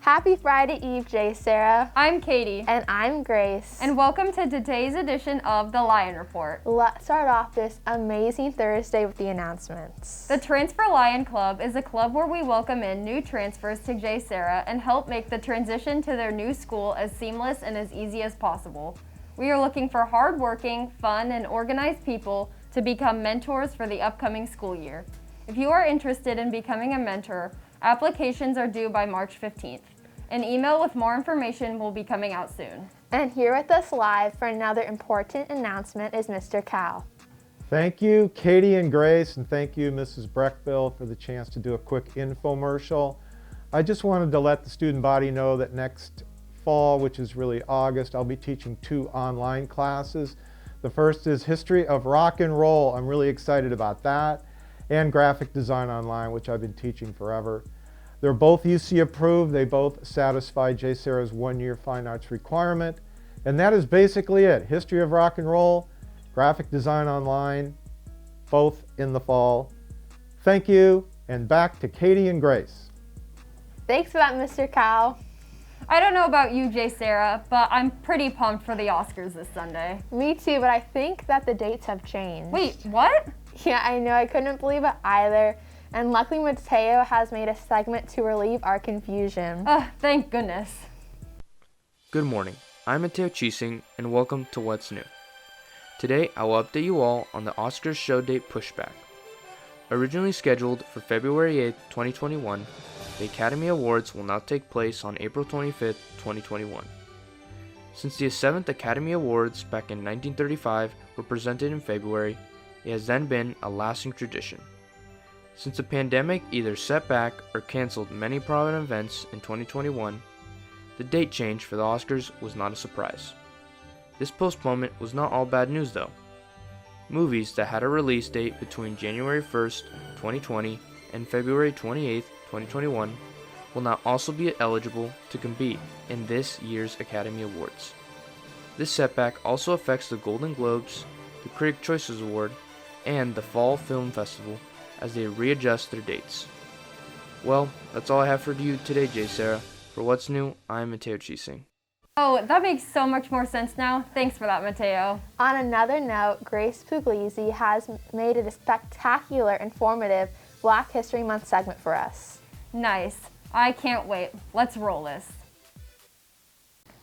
Happy Friday Eve, JSerra. I'm Katie. And I'm Grace. And welcome to today's edition of the Lion Report. Let's start off this amazing Thursday with the announcements. The Transfer Lion Club is a club where we welcome in new transfers to JSerra and help make the transition to their new school as seamless and as easy as possible. We are looking for hardworking, fun, and organized people to become mentors for the upcoming school year. If you are interested in becoming a mentor, applications are due by March 15th. An email with more information will be coming out soon. And here with us live for another important announcement is Mr. Kahl. Thank you, Katie and Grace, and thank you, Mrs. Breckville, for the chance to do a quick infomercial. I just wanted to let the student body know that next fall, which is really August, I'll be teaching 2 online classes. The first is History of Rock and Roll. I'm really excited about that. And Graphic Design Online, which I've been teaching forever. They're both UC approved. They both satisfy JSerra's 1-year fine arts requirement. And that is basically it. History of Rock and Roll, Graphic Design Online, both in the fall. Thank you, and back to Katie and Grace. Thanks for that, Mr. Kahl. I don't know about you, JSerra, but I'm pretty pumped for the Oscars this Sunday. Me too, but I think that the dates have changed. Wait, what? Yeah, I know. I couldn't believe it either. And luckily, Mateo has made a segment to relieve our confusion. Thank goodness. Good morning. I'm Mateo Chising, and welcome to What's New. Today, I will update you all on the Oscars show date pushback. Originally scheduled for February 8, 2021, the Academy Awards will now take place on April 25, 2021. Since the 7th Academy Awards back in 1935 were presented in February, it has then been a lasting tradition. Since the pandemic either set back or canceled many prominent events in 2021, the date change for the Oscars was not a surprise. This postponement was not all bad news though. Movies that had a release date between January 1st, 2020 and February 28th, 2021 will now also be eligible to compete in this year's Academy Awards. This setback also affects the Golden Globes, the Critics' Choice Award, and the Fall Film Festival as they readjust their dates. Well, that's all I have for you today, JSerra. For What's New, I'm Mateo Chising. Oh, that makes so much more sense now. Thanks for that, Mateo. On another note, Grace Puglisi has made it a spectacular, informative Black History Month segment for us. Nice. I can't wait. Let's roll this.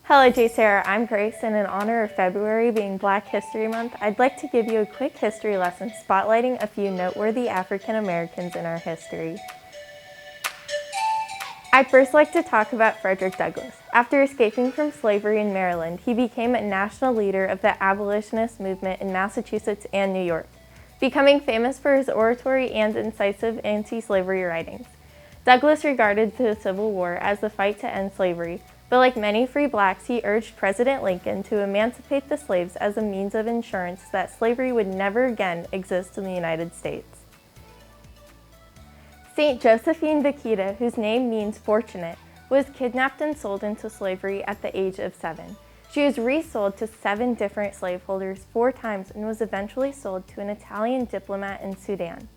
Hello, JSerra. I'm Grace, and in honor of February being Black History Month, I'd like to give you a quick history lesson spotlighting a few noteworthy African Americans in our history. I'd first like to talk about Frederick Douglass. After escaping from slavery in Maryland, he became a national leader of the abolitionist movement in Massachusetts and New York, becoming famous for his oratory and incisive anti-slavery writings. Douglass regarded the Civil War as the fight to end slavery, but like many free blacks, he urged President Lincoln to emancipate the slaves as a means of insurance that slavery would never again exist in the United States. Saint Josephine Bakhita, whose name means fortunate, was kidnapped and sold into slavery at the age of 7. She was resold to 7 different slaveholders 4 times and was eventually sold to an Italian diplomat in Sudan.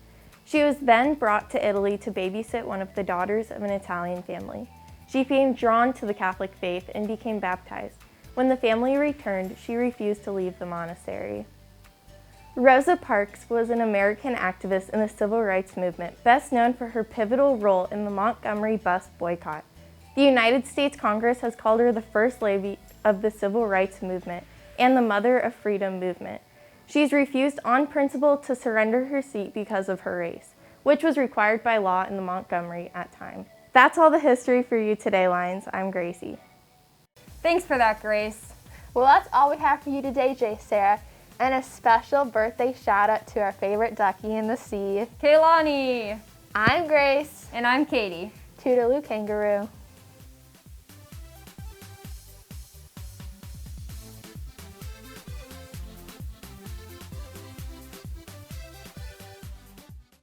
She was then brought to Italy to babysit one of the daughters of an Italian family. She became drawn to the Catholic faith and became baptized. When the family returned, she refused to leave the monastery. Rosa Parks was an American activist in the civil rights movement, best known for her pivotal role in the Montgomery bus boycott. The United States Congress has called her the First Lady of the Civil Rights Movement and the Mother of Freedom movement. She's refused on principle to surrender her seat because of her race, which was required by law in the Montgomery at time. That's all the history for you today, Lions. I'm Gracie. Thanks for that, Grace. Well, that's all we have for you today, JSerra. And a special birthday shout out to our favorite ducky in the sea, Kaylani. I'm Grace. And I'm Katie. Toodaloo, kangaroo.